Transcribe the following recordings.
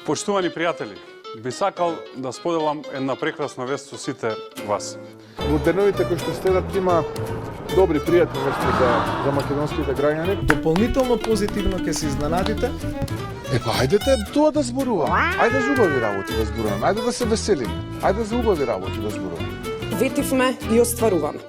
Почитувани пријатели, би сакал да споделам една прекрасна вест со сите вас. Во деновите кои што следат има добри пријатни вести за македонските граѓани. Дополнително позитивно ќе се изненадите. Ајдете тоа да зборуваме. Ајде за убави работи да зборуваме. Ајде да се веселиме. Ајде за убави работи да зборуваме. Ветивме и остваруваме.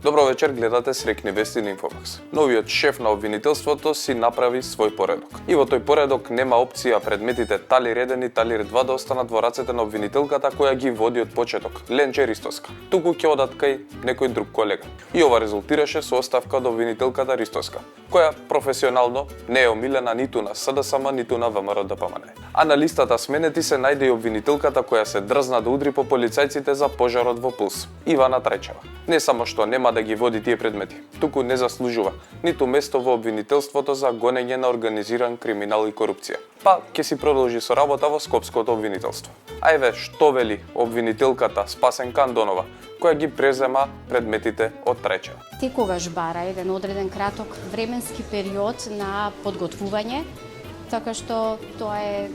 Добро вечер, гледате Срекни вести на Инфомакс. Новиот шеф на обвинителството си направи свој поредок. И во тој поредок нема опција предметите Талир 1 и Талир 2 да останат во рацете на обвинителката која ги води од почеток, Ленче Ристоска. Туку ќе одат кај некој друг колега. И ова резултираше со оставка од обвинителката Ристоска, која професионално не е омилена ниту на СДСМ, ниту на ВМРО-ДПМН. А на листата сменети се најде и обвинителката која се дрзна да удри по полицајците за пожарот во Пулс, Ивана Трајчева. Не само што нема да ги води тие предмети, туку не заслужува ниту место во обвинителството за гонење на организиран криминал и корупција. Па ќе си продолжи со работа во Скопското обвинителство. А еве што вели обвинителката Спасенка Андонова, која ги презема предметите од Трајчева. Секогаш бара еден одреден краток временски период на подготвување, така што тоа е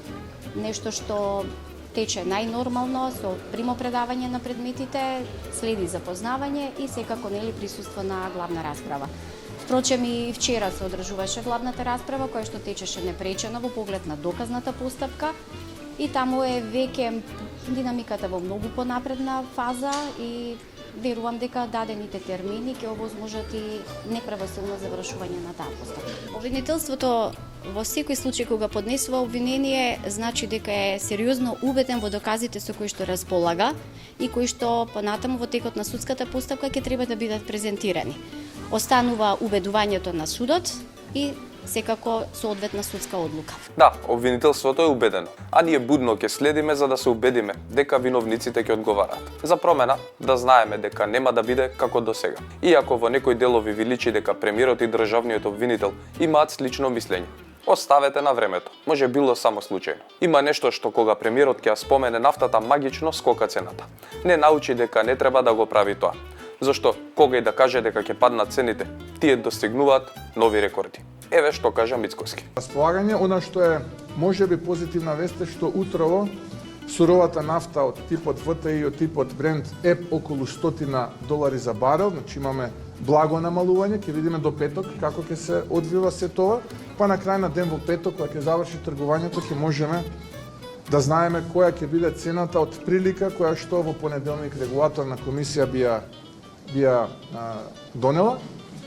нешто што тече најнормално со примопредавање на предметите, следи запознавање и секако нели присуство на главна расправа. Впрочем и вчера се одржуваше главната расправа која што течеше непречено во поглед на доказната постапка и таму е веќе динамиката во многу понапредна фаза и верувам дека дадените термини ќе овозможат и неправосилно завршување на таа постапка. Обвинителството во секој случај кога поднесува обвинение, значи дека е сериозно убеден во доказите со кои што располага и кои што понатаму во текот на судската постапка ќе треба да бидат презентирани. Останува убедувањето на судот и секако соодветна судска одлука. Да, обвинителството е убедено, а ние будно ќе следиме за да се убедиме дека виновниците ќе одговараат. За промена, да знаеме дека нема да биде како до сега. Иако во некои делови ви личи дека премиерот и државниот обвинител имаат слично мислење. Оставете на времето, може било само случајно. Има нешто што кога премиерот ќе ја спомене нафтата магично скока цената. Не научи дека не треба да го прави тоа. Зашто кога и да каже дека ќе паднат цените, тие достигнуваат нови рекорди. Еве што кажа Мицковски. Располагање, она што е можеби позитивна вест е што утрово суровата нафта од типот ВТИ и од типот Брент е околу $100 за барел, значи имаме благо намалување, ќе видиме до петок како ќе се одвива се тоа, па на крај на ден во петок кога ќе заврши тргувањето ќе можеме да знаеме која ќе биде цената од прилика која што во понеделник регулаторна комисија би ја донела.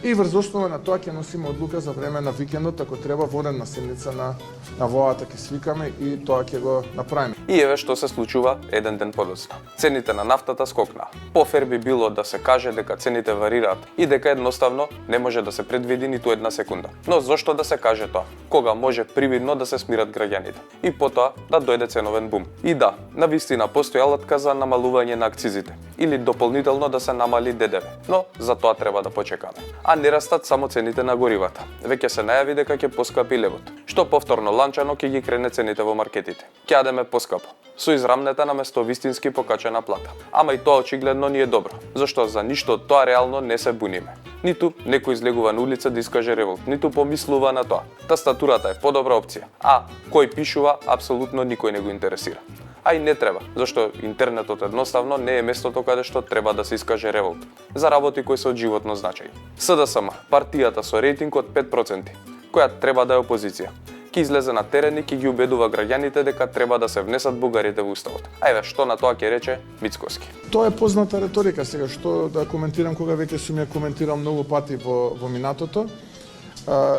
И врз основа на тоа ќе носиме одлука за време на викендот, ако треба воредна седница на владата ќе свикаме и тоа ќе го направиме. И еве што се случува еден ден подоцна. Цените на нафтата скокнаа. Пофер би било да се каже дека цените варираат и дека едноставно не може да се предвиди ниту една секунда. Но зошто да се каже тоа? Кога може привидно да се смират граѓаните и потоа да дојде ценовен бум. И да, навистина постои алатка за намалување на акцизите или дополнително да се намали ДДВ. Но за тоа треба да почекаме. А не растат само цените на горивата. Веќе се најави дека ќе поскапи левот, што повторно ланчано ќе ги крене цените во маркетите. Ќе јадеме поскапо, со израмнета наместо вистински покачена плата. Ама и тоа очигледно ни е добро, зашто за ништо тоа реално не се буниме. Ниту некој излегува на улица да искаже револт, ниту помислува на тоа. Тастатурата е подобра опција, а кој пишува апсолутно никој не го интересира. А и не треба, зашто интернетот едноставно не е местото каде што треба да се искаже револт за работи кои се од животно значај. СДСМ, партијата со рейтинг од 5%, која треба да е опозиција, ќе излезе на терен и ќе ги убедува граѓаните дека треба да се внесат бугарите во уставот. А еве што на тоа ќе рече Мицковски. Тоа е позната реторика сега, што да коментирам кога веќе сум ја коментирал многу пати во минатото.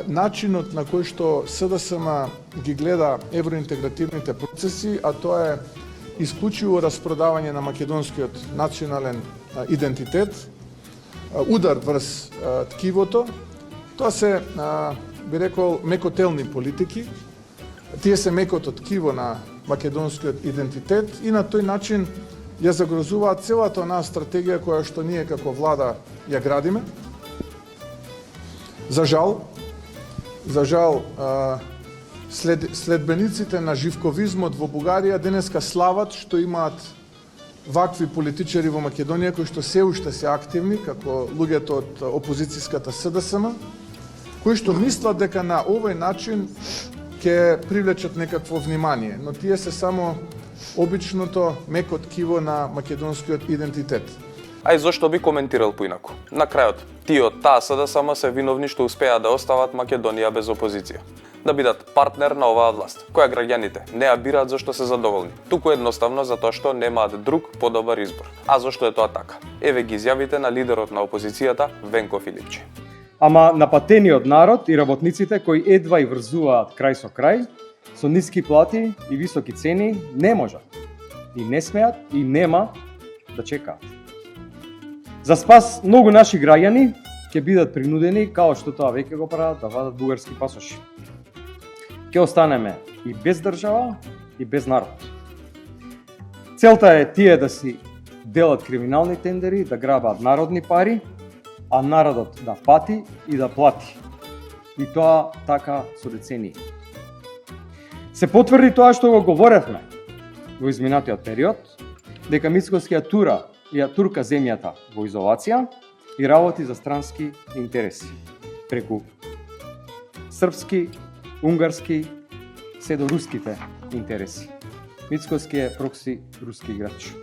Начинот на кој што СДСМ ги гледа евроинтегративните процеси, а тоа е исклучиво распродавање на македонскиот национален идентитет, удар врз ткивото, тоа се, би рекол, мекотелни политики. Тие се мекото ткиво на македонскиот идентитет и на тој начин ја загрозуваат целата онаа стратегија која што ние како влада ја градиме. За жал, следбениците на живковизмот во Бугарија денеска слават што имаат вакви политичари во Македонија кои што се уште се активни, како луѓето од опозицијската СДСМ, кои што мислат дека на овој начин ќе привлечат некакво внимание, но тие се само обичното меко ткиво на македонскиот идентитет. А и зошто би коментирал поинаку? На крајот, тие од таа СДСМ се виновни што успеа да остават Македонија без опозиција. Да бидат партнер на оваа власт, која граѓаните не ја бираат зашто се задоволни, туку едноставно затоа што немаат друг подобар избор. А зошто е тоа така? Еве ги изјавите на лидерот на опозицијата Венко Филипче. Ама напатениот народ и работниците кои едва и врзуваат крај со крај, со ниски плати и високи цени, не можат, и не смеат, и нема да чекаат. За спас, многу наши граѓани ќе бидат принудени, као што тоа веќе го прават, да вадат бугарски пасоши. Ќе останеме и без држава, и без народ. Целта е тие да си делат криминални тендери, да грабаат народни пари, а народот да пати и да плати. И тоа така со децении. Се потврди тоа што го говоревме во изминатиот период, дека Мицкоски ја турка земјата во изолација и работи за странски интереси, преку српски, унгарски, се до руските интереси. Мицкоски е прокси руски играч.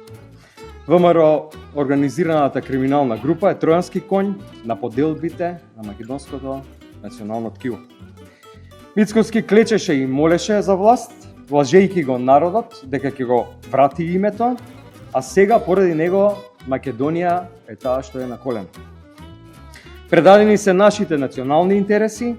ВМРО, организираната криминална група, е тројански конј на поделбите на македонското национално ткиво. Мицкоски клечеше и молеше за власт, лажејќи го народот дека ќе го врати името, а сега поради него Македонија е таа што е на колено. Предадени се нашите национални интереси,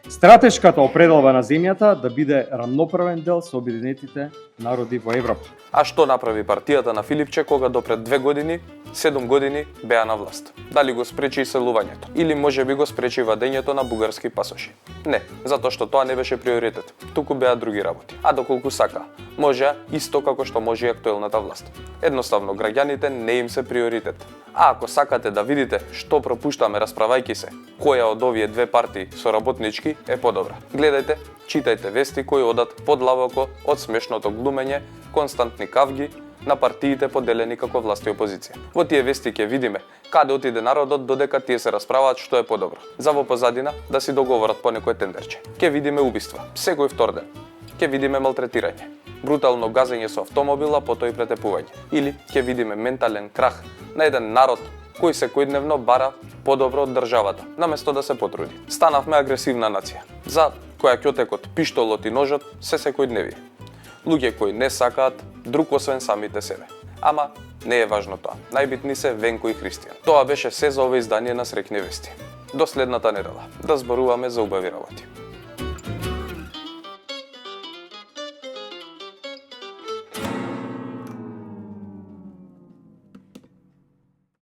стратешката определба на земјата да биде рамноправен дел со обединетите народи во Европа. А што направи партијата на Филипче кога допред 2 години, 7 години беа на власт? Дали го спречи иселувањето? Или можеби го спречи вадењето на бугарски пасоши? Не, затоа што тоа не беше приоритет, туку беа други работи. А доколку сака, може исто како што може и актуелната власт. Едноставно, граѓаните не им се приоритет. А ако сакате да видите што пропуштаме расправајќи се, која од овие две партии со работнички е подобра, гледајте, читајте вести кои одат подлабоко од смешното глумење, константни кавги на партиите поделени како власт и опозиција. Во тие вести ќе видиме каде отиде народот додека тие се расправаат што е подобро. За во позадина да си договорат по некој тендерче. Ќе видиме убиства, секој втор ден. Ќе видиме малтретирање, брутално газење со автомобила, потоа и претепување. Или ќе видиме ментален крах на еден народ кој секојдневно бара подобро од државата, наместо да се потруди. Станавме агресивна нација, за која ќотекот, пиштолот и ножот се секојдневие. Луѓе кои не сакаат друг освен самите себе. Ама не е важно тоа. Најбитни се Венко и Христијан. Тоа беше се за ова издание на Срекни вести. До следната недела. Да зборуваме за убави работи.